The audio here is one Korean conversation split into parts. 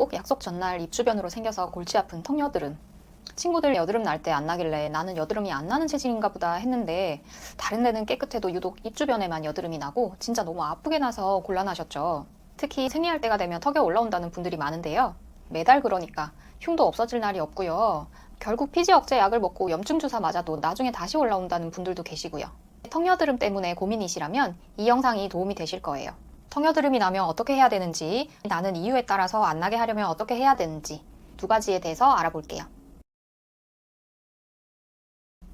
꼭 약속 전날 입 주변으로 생겨서 골치 아픈 턱여드름. 친구들 여드름 날 때 안 나길래 나는 여드름이 안 나는 체질인가 보다 했는데 다른 데는 깨끗해도 유독 입 주변에만 여드름이 나고 진짜 너무 아프게 나서 곤란하셨죠. 특히 생리할 때가 되면 턱에 올라온다는 분들이 많은데요. 매달 그러니까 흉도 없어질 날이 없고요. 결국 피지 억제 약을 먹고 염증 주사 맞아도 나중에 다시 올라온다는 분들도 계시고요. 턱여드름 때문에 고민이시라면 이 영상이 도움이 되실 거예요. 턱여드름이 나면 어떻게 해야 되는지, 나는 이유에 따라서 안 나게 하려면 어떻게 해야 되는지 두 가지에 대해서 알아볼게요.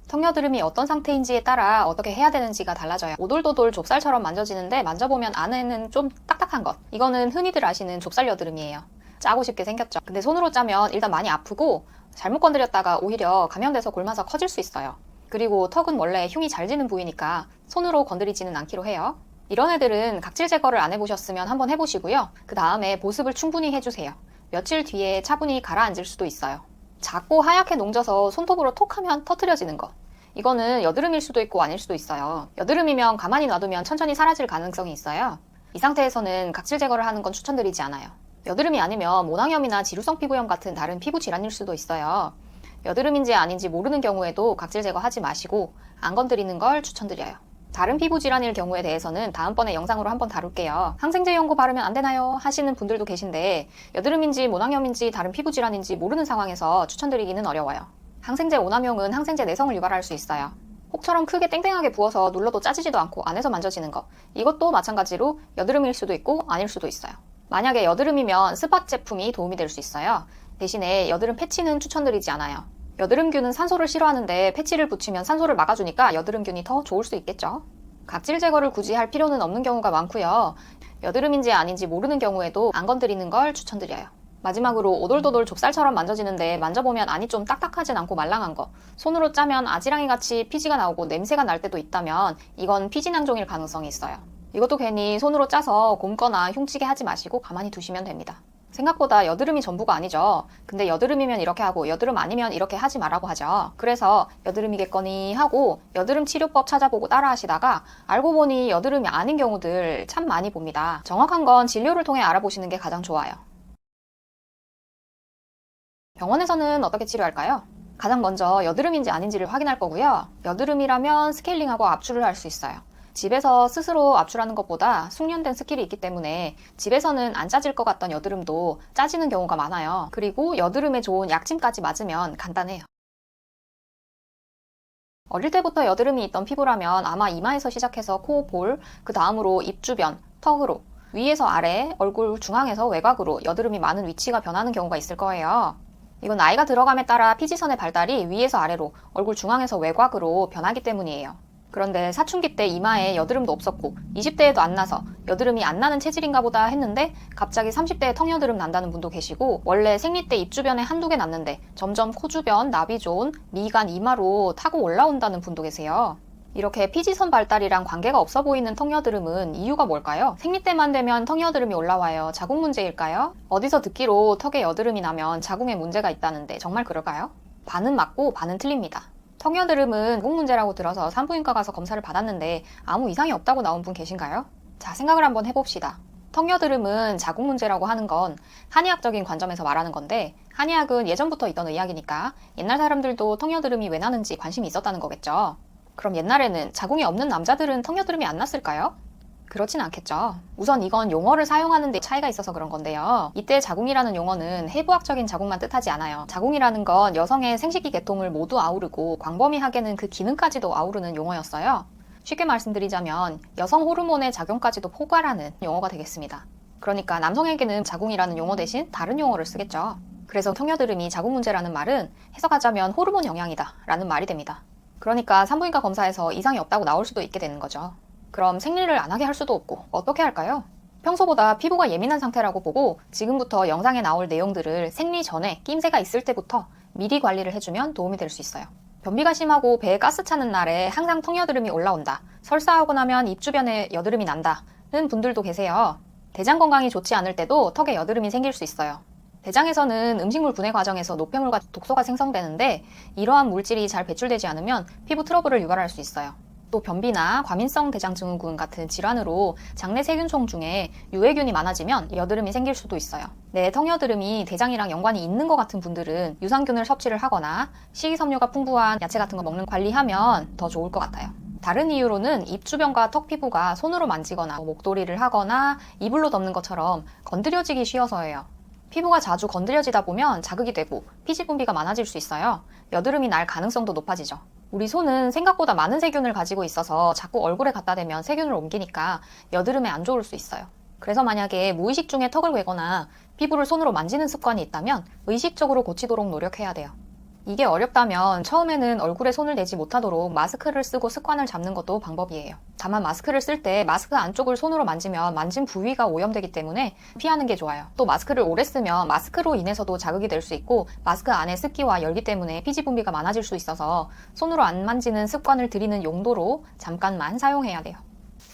턱여드름이 어떤 상태인지에 따라 어떻게 해야 되는지가 달라져요. 오돌도돌 좁쌀처럼 만져지는데 만져보면 안에는 좀 딱딱한 것. 이거는 흔히들 아시는 좁쌀여드름이에요. 짜고 싶게 생겼죠. 근데 손으로 짜면 일단 많이 아프고 잘못 건드렸다가 오히려 감염돼서 골마서 커질 수 있어요. 그리고 턱은 원래 흉이 잘 지는 부위니까 손으로 건드리지는 않기로 해요. 이런 애들은 각질 제거를 안 해보셨으면 한번 해보시고요. 그 다음에 보습을 충분히 해주세요. 며칠 뒤에 차분히 가라앉을 수도 있어요. 작고 하얗게 농져서 손톱으로 톡 하면 터트려지는 거. 이거는 여드름일 수도 있고 아닐 수도 있어요. 여드름이면 가만히 놔두면 천천히 사라질 가능성이 있어요. 이 상태에서는 각질 제거를 하는 건 추천드리지 않아요. 여드름이 아니면 모낭염이나 지루성 피부염 같은 다른 피부 질환일 수도 있어요. 여드름인지 아닌지 모르는 경우에도 각질 제거하지 마시고 안 건드리는 걸 추천드려요. 다른 피부 질환일 경우에 대해서는 다음번에 영상으로 한번 다룰게요. 항생제 연고 바르면 안 되나요? 하시는 분들도 계신데 여드름인지 모낭염인지 다른 피부 질환인지 모르는 상황에서 추천드리기는 어려워요. 항생제 오남용은 항생제 내성을 유발할 수 있어요. 혹처럼 크게 땡땡하게 부어서 눌러도 짜지지도 않고 안에서 만져지는 거. 이것도 마찬가지로 여드름일 수도 있고 아닐 수도 있어요. 만약에 여드름이면 스팟 제품이 도움이 될 수 있어요. 대신에 여드름 패치는 추천드리지 않아요. 여드름균은 산소를 싫어하는데 패치를 붙이면 산소를 막아주니까 여드름균이 더 좋을 수 있겠죠. 각질 제거를 굳이 할 필요는 없는 경우가 많고요. 여드름인지 아닌지 모르는 경우에도 안 건드리는 걸 추천드려요. 마지막으로 오돌도돌 좁쌀처럼 만져지는데 만져보면 안이 좀 딱딱하진 않고 말랑한 거, 손으로 짜면 아지랑이 같이 피지가 나오고 냄새가 날 때도 있다면 이건 피지낭종일 가능성이 있어요. 이것도 괜히 손으로 짜서 곰거나 흉지게 하지 마시고 가만히 두시면 됩니다. 생각보다 여드름이 전부가 아니죠. 근데 여드름이면 이렇게 하고 여드름 아니면 이렇게 하지 말라고 하죠. 그래서 여드름이겠거니 하고 여드름 치료법 찾아보고 따라 하시다가 알고 보니 여드름이 아닌 경우들 참 많이 봅니다. 정확한 건 진료를 통해 알아보시는 게 가장 좋아요. 병원에서는 어떻게 치료할까요? 가장 먼저 여드름인지 아닌지를 확인할 거고요. 여드름이라면 스케일링하고 압출을 할 수 있어요. 집에서 스스로 압출하는 것보다 숙련된 스킬이 있기 때문에 집에서는 안 짜질 것 같던 여드름도 짜지는 경우가 많아요. 그리고 여드름에 좋은 약침까지 맞으면 간단해요. 어릴 때부터 여드름이 있던 피부라면 아마 이마에서 시작해서 코, 볼, 그 다음으로 입 주변, 턱으로, 위에서 아래, 얼굴 중앙에서 외곽으로 여드름이 많은 위치가 변하는 경우가 있을 거예요. 이건 나이가 들어감에 따라 피지선의 발달이 위에서 아래로, 얼굴 중앙에서 외곽으로 변하기 때문이에요. 그런데 사춘기 때 이마에 여드름도 없었고 20대에도 안 나서 여드름이 안 나는 체질인가 보다 했는데 갑자기 30대에 턱여드름 난다는 분도 계시고 원래 생리 때 입 주변에 한두 개 났는데 점점 코 주변, 나비존, 미간, 이마로 타고 올라온다는 분도 계세요. 이렇게 피지선 발달이랑 관계가 없어 보이는 턱여드름은 이유가 뭘까요? 생리 때만 되면 턱여드름이 올라와요. 자궁 문제일까요? 어디서 듣기로 턱에 여드름이 나면 자궁에 문제가 있다는데 정말 그럴까요? 반은 맞고 반은 틀립니다. 턱여드름은 자궁 문제라고 들어서 산부인과 가서 검사를 받았는데 아무 이상이 없다고 나온 분 계신가요? 자, 생각을 한번 해봅시다. 턱여드름은 자궁 문제라고 하는 건 한의학적인 관점에서 말하는 건데 한의학은 예전부터 있던 의학이니까 옛날 사람들도 턱여드름이 왜 나는지 관심이 있었다는 거겠죠. 그럼 옛날에는 자궁이 없는 남자들은 턱여드름이 안 났을까요? 그렇진 않겠죠. 우선 이건 용어를 사용하는 데 차이가 있어서 그런 건데요. 이때 자궁이라는 용어는 해부학적인 자궁만 뜻하지 않아요. 자궁이라는 건 여성의 생식기 계통을 모두 아우르고 광범위하게는 그 기능까지도 아우르는 용어였어요. 쉽게 말씀드리자면 여성 호르몬의 작용까지도 포괄하는 용어가 되겠습니다. 그러니까 남성에게는 자궁이라는 용어 대신 다른 용어를 쓰겠죠. 그래서 턱여드름이 자궁 문제라는 말은 해석하자면 호르몬 영향이다 라는 말이 됩니다. 그러니까 산부인과 검사에서 이상이 없다고 나올 수도 있게 되는 거죠. 그럼 생리를 안 하게 할 수도 없고 어떻게 할까요? 평소보다 피부가 예민한 상태라고 보고 지금부터 영상에 나올 내용들을 생리 전에 낌새가 있을 때부터 미리 관리를 해주면 도움이 될 수 있어요. 변비가 심하고 배에 가스 차는 날에 항상 턱여드름이 올라온다. 설사하고 나면 입 주변에 여드름이 난다는 분들도 계세요. 대장 건강이 좋지 않을 때도 턱에 여드름이 생길 수 있어요. 대장에서는 음식물 분해 과정에서 노폐물과 독소가 생성되는데 이러한 물질이 잘 배출되지 않으면 피부 트러블을 유발할 수 있어요. 또 변비나 과민성 대장증후군 같은 질환으로 장내 세균종 중에 유해균이 많아지면 여드름이 생길 수도 있어요. 내 턱여드름이 대장이랑 연관이 있는 것 같은 분들은 유산균을 섭취를 하거나 식이섬유가 풍부한 야채 같은 거 먹는 관리하면 더 좋을 것 같아요. 다른 이유로는 입 주변과 턱 피부가 손으로 만지거나 목도리를 하거나 이불로 덮는 것처럼 건드려지기 쉬워서예요. 피부가 자주 건드려지다 보면 자극이 되고 피지 분비가 많아질 수 있어요. 여드름이 날 가능성도 높아지죠. 우리 손은 생각보다 많은 세균을 가지고 있어서 자꾸 얼굴에 갖다 대면 세균을 옮기니까 여드름에 안 좋을 수 있어요. 그래서 만약에 무의식 중에 턱을 괴거나 피부를 손으로 만지는 습관이 있다면 의식적으로 고치도록 노력해야 돼요. 이게 어렵다면 처음에는 얼굴에 손을 대지 못하도록 마스크를 쓰고 습관을 잡는 것도 방법이에요. 다만 마스크를 쓸 때 마스크 안쪽을 손으로 만지면 만진 부위가 오염되기 때문에 피하는 게 좋아요. 또 마스크를 오래 쓰면 마스크로 인해서도 자극이 될 수 있고 마스크 안에 습기와 열기 때문에 피지 분비가 많아질 수 있어서 손으로 안 만지는 습관을 들이는 용도로 잠깐만 사용해야 돼요.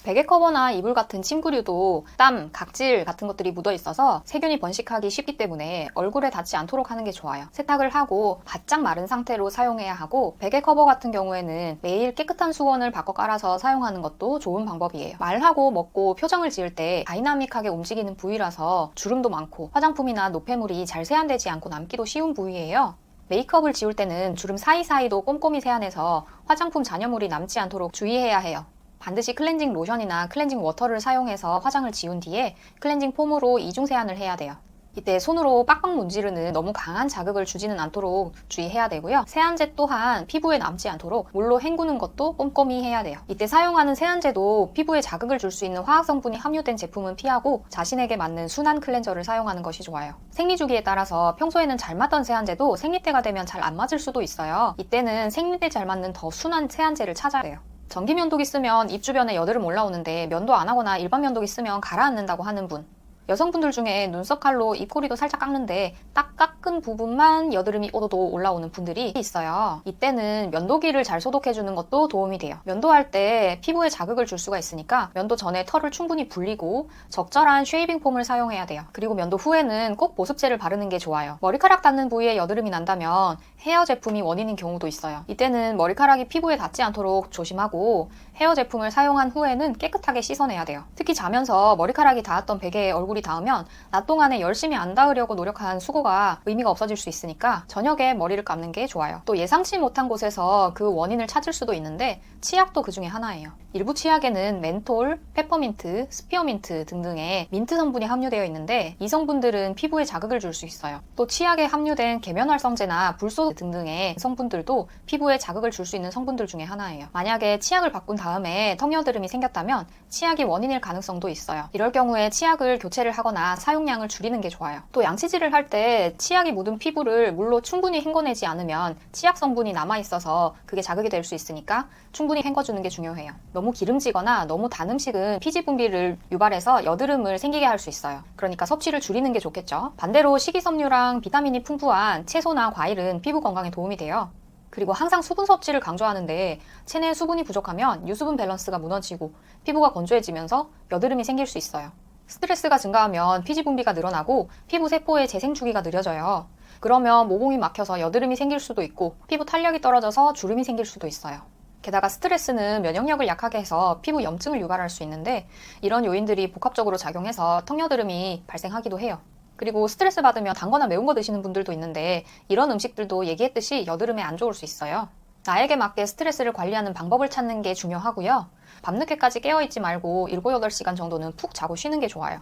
베개 커버나 이불 같은 침구류도 땀, 각질 같은 것들이 묻어 있어서 세균이 번식하기 쉽기 때문에 얼굴에 닿지 않도록 하는 게 좋아요. 세탁을 하고 바짝 마른 상태로 사용해야 하고 베개 커버 같은 경우에는 매일 깨끗한 수건을 바꿔 깔아서 사용하는 것도 좋은 방법이에요. 말하고 먹고 표정을 지을 때 다이나믹하게 움직이는 부위라서 주름도 많고 화장품이나 노폐물이 잘 세안되지 않고 남기도 쉬운 부위예요. 메이크업을 지울 때는 주름 사이사이도 꼼꼼히 세안해서 화장품 잔여물이 남지 않도록 주의해야 해요. 반드시 클렌징 로션이나 클렌징 워터를 사용해서 화장을 지운 뒤에 클렌징 폼으로 이중 세안을 해야 돼요. 이때 손으로 빡빡 문지르는 너무 강한 자극을 주지는 않도록 주의해야 되고요. 세안제 또한 피부에 남지 않도록 물로 헹구는 것도 꼼꼼히 해야 돼요. 이때 사용하는 세안제도 피부에 자극을 줄 수 있는 화학성분이 함유된 제품은 피하고 자신에게 맞는 순한 클렌저를 사용하는 것이 좋아요. 생리주기에 따라서 평소에는 잘 맞던 세안제도 생리때가 되면 잘 안 맞을 수도 있어요. 이때는 생리때 잘 맞는 더 순한 세안제를 찾아야 돼요. 전기 면도기 쓰면 입 주변에 여드름 올라오는데 면도 안 하거나 일반 면도기 쓰면 가라앉는다고 하는 분, 여성분들 중에 눈썹 칼로 입꼬리도 살짝 깎는데 딱 깎은 부분만 여드름이 오도도 올라오는 분들이 있어요. 이때는 면도기를 잘 소독해주는 것도 도움이 돼요. 면도할 때 피부에 자극을 줄 수가 있으니까 면도 전에 털을 충분히 불리고 적절한 쉐이빙 폼을 사용해야 돼요. 그리고 면도 후에는 꼭 보습제를 바르는 게 좋아요. 머리카락 닿는 부위에 여드름이 난다면 헤어 제품이 원인인 경우도 있어요. 이때는 머리카락이 피부에 닿지 않도록 조심하고 헤어 제품을 사용한 후에는 깨끗하게 씻어내야 돼요. 특히 자면서 머리카락이 닿았던 베개에 얼굴이 닿으면 낮 동안에 열심히 안 닿으려고 노력한 수고가 의미가 없어질 수 있으니까 저녁에 머리를 감는 게 좋아요. 또 예상치 못한 곳에서 그 원인을 찾을 수도 있는데 치약도 그 중에 하나예요. 일부 치약에는 멘톨, 페퍼민트, 스피어민트 등등의 민트 성분이 함유되어 있는데 이 성분들은 피부에 자극을 줄 수 있어요. 또 치약에 함유된 계면활성제나 불소 등등의 성분들도 피부에 자극을 줄 수 있는 성분들 중에 하나예요. 만약에 치약을 바꾼 다음에 턱여드름이 생겼다면 치약이 원인일 가능성도 있어요. 이럴 경우에 치약을 교체를 하거나 사용량을 줄이는 게 좋아요. 또 양치질을 할 때 치약이 묻은 피부를 물로 충분히 헹궈내지 않으면 치약 성분이 남아있어서 그게 자극이 될 수 있으니까 충분히 헹궈주는 게 중요해요. 너무 기름지거나 너무 단 음식은 피지 분비를 유발해서 여드름을 생기게 할 수 있어요. 그러니까 섭취를 줄이는 게 좋겠죠. 반대로 식이섬유랑 비타민이 풍부한 채소나 과일은 피부 건강에 도움이 돼요. 그리고 항상 수분 섭취를 강조하는데 체내에 수분이 부족하면 유수분 밸런스가 무너지고 피부가 건조해지면서 여드름이 생길 수 있어요. 스트레스가 증가하면 피지 분비가 늘어나고 피부 세포의 재생 주기가 느려져요. 그러면 모공이 막혀서 여드름이 생길 수도 있고 피부 탄력이 떨어져서 주름이 생길 수도 있어요. 게다가 스트레스는 면역력을 약하게 해서 피부 염증을 유발할 수 있는데 이런 요인들이 복합적으로 작용해서 턱여드름이 발생하기도 해요. 그리고 스트레스 받으면 단거나 매운 거 드시는 분들도 있는데 이런 음식들도 얘기했듯이 여드름에 안 좋을 수 있어요. 나에게 맞게 스트레스를 관리하는 방법을 찾는 게 중요하고요. 밤늦게까지 깨어있지 말고 7, 8시간 정도는 푹 자고 쉬는 게 좋아요.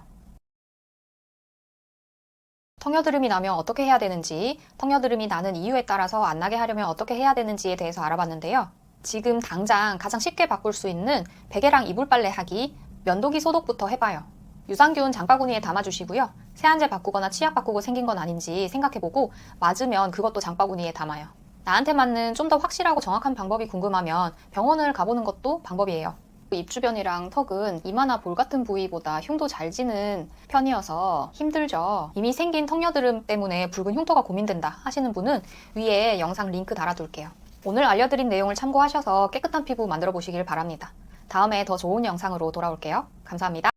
턱여드름이 나면 어떻게 해야 되는지, 턱여드름이 나는 이유에 따라서 안 나게 하려면 어떻게 해야 되는지에 대해서 알아봤는데요. 지금 당장 가장 쉽게 바꿀 수 있는 베개랑 이불 빨래 하기, 면도기 소독부터 해봐요. 유산균 장바구니에 담아주시고요. 세안제 바꾸거나 치약 바꾸고 생긴 건 아닌지 생각해보고 맞으면 그것도 장바구니에 담아요. 나한테 맞는 좀 더 확실하고 정확한 방법이 궁금하면 병원을 가보는 것도 방법이에요. 입 주변이랑 턱은 이마나 볼 같은 부위보다 흉도 잘 지는 편이어서 힘들죠. 이미 생긴 턱여드름 때문에 붉은 흉터가 고민된다 하시는 분은 위에 영상 링크 달아둘게요. 오늘 알려드린 내용을 참고하셔서 깨끗한 피부 만들어 보시길 바랍니다. 다음에 더 좋은 영상으로 돌아올게요. 감사합니다.